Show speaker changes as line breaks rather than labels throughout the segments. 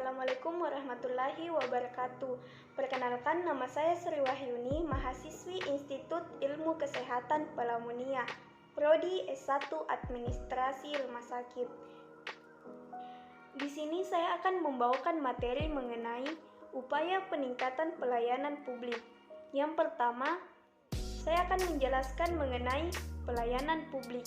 Assalamualaikum warahmatullahi wabarakatuh. Perkenalkan, nama saya Sri Wahyuni, mahasiswi Institut Ilmu Kesehatan Pelamunia, Prodi S1 Administrasi Rumah Sakit. Di sini saya akan membawakan materi mengenai upaya peningkatan pelayanan publik. Yang pertama, saya akan menjelaskan mengenai pelayanan publik.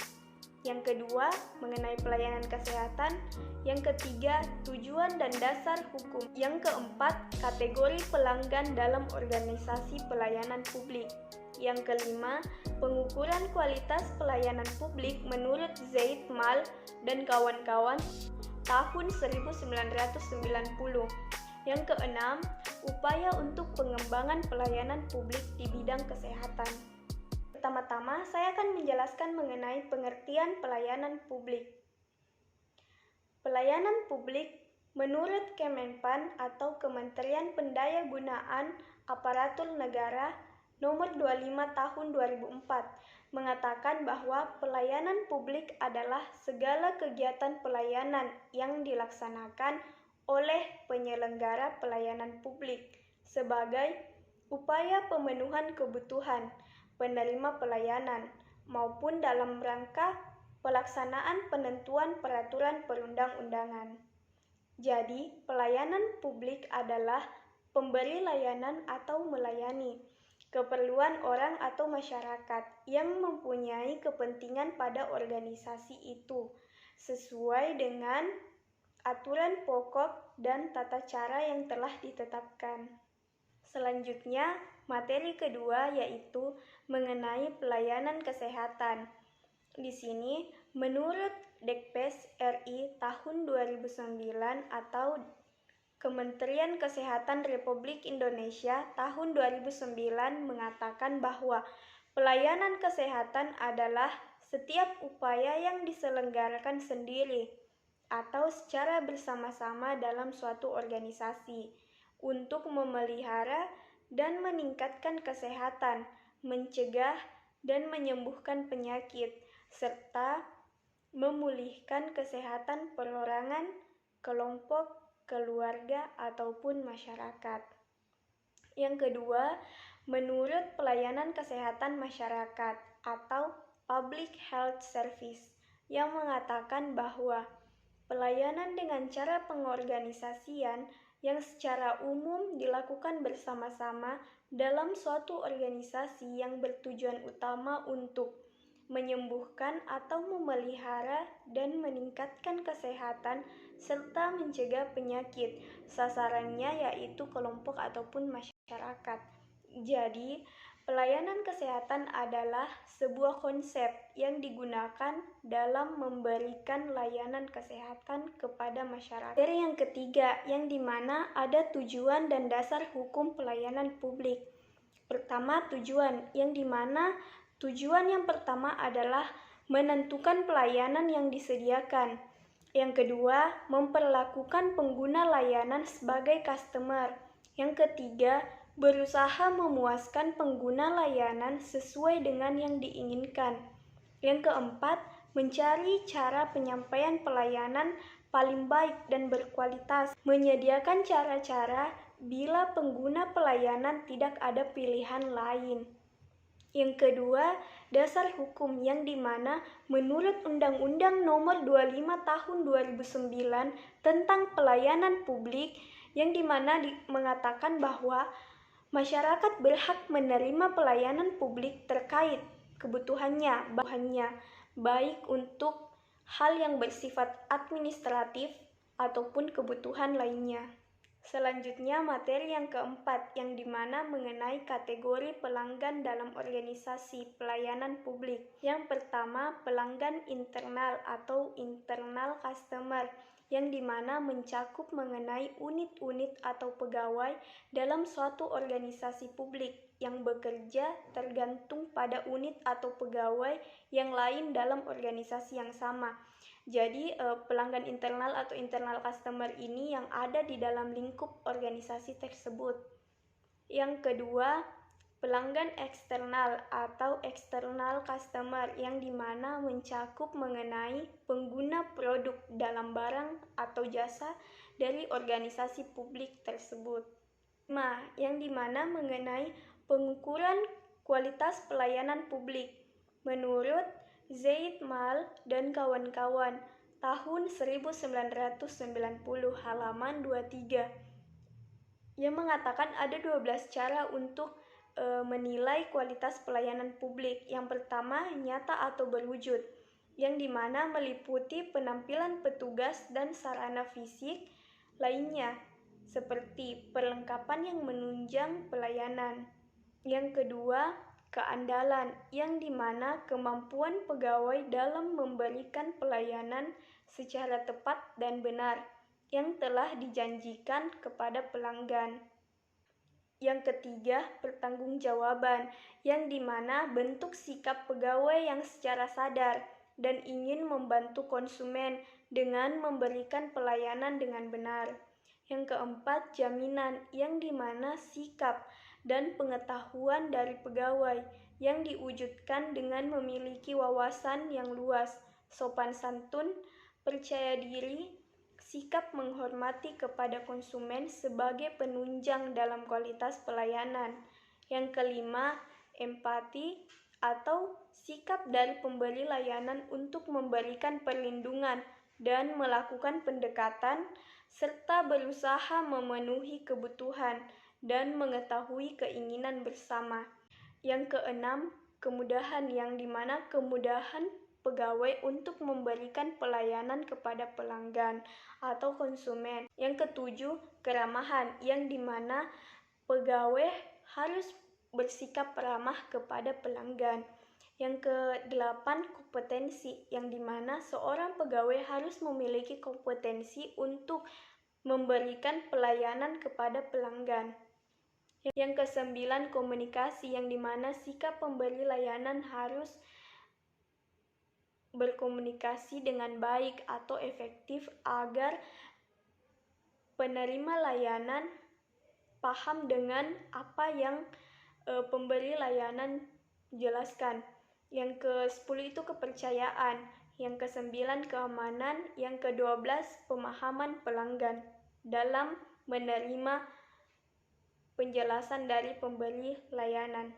Yang kedua, mengenai pelayanan kesehatan. Yang ketiga, tujuan dan dasar hukum. Yang keempat, kategori pelanggan dalam organisasi pelayanan publik. Yang kelima, pengukuran kualitas pelayanan publik menurut Zeitmal dan kawan-kawan tahun 1990. Yang keenam, upaya untuk pengembangan pelayanan publik di bidang kesehatan. Pertama-tama, saya akan menjelaskan mengenai pengertian pelayanan publik. Pelayanan publik menurut Kemenpan atau Kementerian Pendayagunaan Aparatur Negara Nomor 25 Tahun 2004 mengatakan bahwa pelayanan publik adalah segala kegiatan pelayanan yang dilaksanakan oleh penyelenggara pelayanan publik sebagai upaya pemenuhan kebutuhan penerima pelayanan maupun dalam rangka pelaksanaan penentuan peraturan perundang-undangan. Jadi, pelayanan publik adalah pemberi layanan atau melayani keperluan orang atau masyarakat yang mempunyai kepentingan pada organisasi itu sesuai dengan aturan pokok dan tata cara yang telah ditetapkan. Selanjutnya, materi kedua yaitu mengenai pelayanan kesehatan. Di sini, menurut Dekpes RI tahun 2009 atau Kementerian Kesehatan Republik Indonesia tahun 2009 mengatakan bahwa pelayanan kesehatan adalah setiap upaya yang diselenggarakan sendiri atau secara bersama-sama dalam suatu organisasi untuk memelihara dan meningkatkan kesehatan, mencegah dan menyembuhkan penyakit, serta memulihkan kesehatan perorangan, kelompok, keluarga, ataupun masyarakat. Yang kedua, menurut pelayanan kesehatan masyarakat atau Public Health Service yang mengatakan bahwa pelayanan dengan cara pengorganisasian yang secara umum dilakukan bersama-sama dalam suatu organisasi yang bertujuan utama untuk menyembuhkan atau memelihara dan meningkatkan kesehatan serta mencegah penyakit. Sasarannya yaitu kelompok ataupun masyarakat. Jadi, pelayanan kesehatan adalah sebuah konsep yang digunakan dalam memberikan layanan kesehatan kepada masyarakat. Materi yang ketiga, yang dimana ada tujuan dan dasar hukum pelayanan publik. Pertama, tujuan, yang dimana tujuan yang pertama adalah menentukan pelayanan yang disediakan. Yang kedua, memperlakukan pengguna layanan sebagai customer. Yang ketiga, berusaha memuaskan pengguna layanan sesuai dengan yang diinginkan. Yang keempat, mencari cara penyampaian pelayanan paling baik dan berkualitas, menyediakan cara-cara bila pengguna pelayanan tidak ada pilihan lain. Yang kedua, dasar hukum yang dimana menurut Undang-Undang Nomor 25 Tahun 2009 tentang pelayanan publik yang dimana mengatakan bahwa masyarakat berhak menerima pelayanan publik terkait kebutuhannya, baik untuk hal yang bersifat administratif ataupun kebutuhan lainnya. Selanjutnya, materi yang keempat, yang dimana mengenai kategori pelanggan dalam organisasi pelayanan publik. Yang pertama, pelanggan internal atau internal customer, yang dimana mencakup mengenai unit-unit atau pegawai dalam suatu organisasi publik yang bekerja tergantung pada unit atau pegawai yang lain dalam organisasi yang sama. Jadi pelanggan internal atau internal customer ini yang ada di dalam lingkup organisasi tersebut. Yang kedua, pelanggan eksternal atau external customer, yang dimana mencakup mengenai pengguna produk dalam barang atau jasa dari organisasi publik tersebut. 5. Yang dimana mengenai pengukuran kualitas pelayanan publik. Menurut Zaid Mal dan kawan-kawan, tahun 1990 halaman 23, yang mengatakan ada 12 cara untuk menilai kualitas pelayanan publik. Yang pertama, nyata atau berwujud, yang dimana meliputi penampilan petugas dan sarana fisik lainnya, seperti perlengkapan yang menunjang pelayanan. Yang kedua, keandalan, yang dimana kemampuan pegawai dalam memberikan pelayanan secara tepat dan benar yang telah dijanjikan kepada pelanggan. Yang ketiga, pertanggungjawaban, yang dimana bentuk sikap pegawai yang secara sadar dan ingin membantu konsumen dengan memberikan pelayanan dengan benar. Yang keempat, jaminan, yang dimana sikap dan pengetahuan dari pegawai yang diwujudkan dengan memiliki wawasan yang luas, sopan santun, percaya diri, sikap menghormati kepada konsumen sebagai penunjang dalam kualitas pelayanan. Yang kelima, empati atau sikap dari pemberi layanan untuk memberikan perlindungan dan melakukan pendekatan serta berusaha memenuhi kebutuhan dan mengetahui keinginan bersama. Yang keenam, kemudahan, yang dimana kemudahan pegawai untuk memberikan pelayanan kepada pelanggan atau konsumen. Yang ketujuh, keramahan, yang dimana pegawai harus bersikap ramah kepada pelanggan. Yang kedelapan, kompetensi, yang dimana seorang pegawai harus memiliki kompetensi untuk memberikan pelayanan kepada pelanggan. Yang kesembilan, komunikasi, yang dimana sikap pemberi layanan harus berkomunikasi dengan baik atau efektif agar penerima layanan paham dengan apa yang pemberi layanan jelaskan. Yang ke-10 itu kepercayaan, yang ke-9 keamanan, yang ke-12 pemahaman pelanggan dalam menerima penjelasan dari pemberi layanan.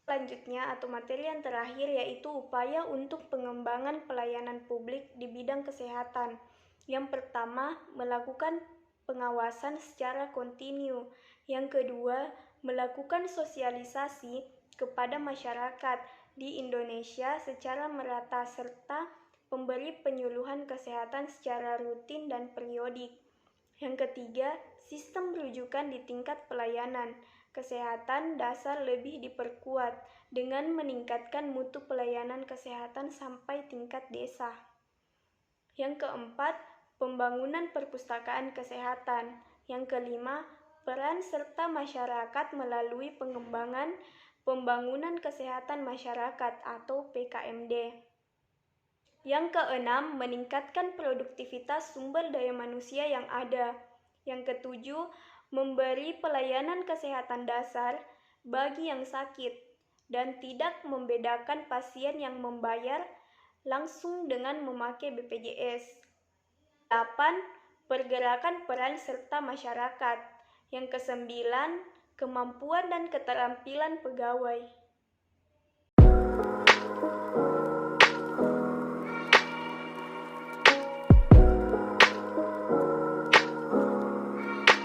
Selanjutnya atau materi yang terakhir yaitu upaya untuk pengembangan pelayanan publik di bidang kesehatan. Yang pertama, melakukan pengawasan secara kontinu. Yang kedua, melakukan sosialisasi kepada masyarakat di Indonesia secara merata serta memberi penyuluhan kesehatan secara rutin dan periodik. Yang ketiga, sistem rujukan di tingkat pelayanan kesehatan dasar lebih diperkuat dengan meningkatkan mutu pelayanan kesehatan sampai tingkat desa. Yang keempat, pembangunan perpustakaan kesehatan. Yang kelima, peran serta masyarakat melalui pengembangan pembangunan kesehatan masyarakat atau PKMD. Yang keenam, meningkatkan produktivitas sumber daya manusia yang ada. Yang ketujuh, memberi pelayanan kesehatan dasar bagi yang sakit dan tidak membedakan pasien yang membayar langsung dengan memakai BPJS. 8. Pergerakan peran serta masyarakat. Yang ke-9, kemampuan dan keterampilan pegawai.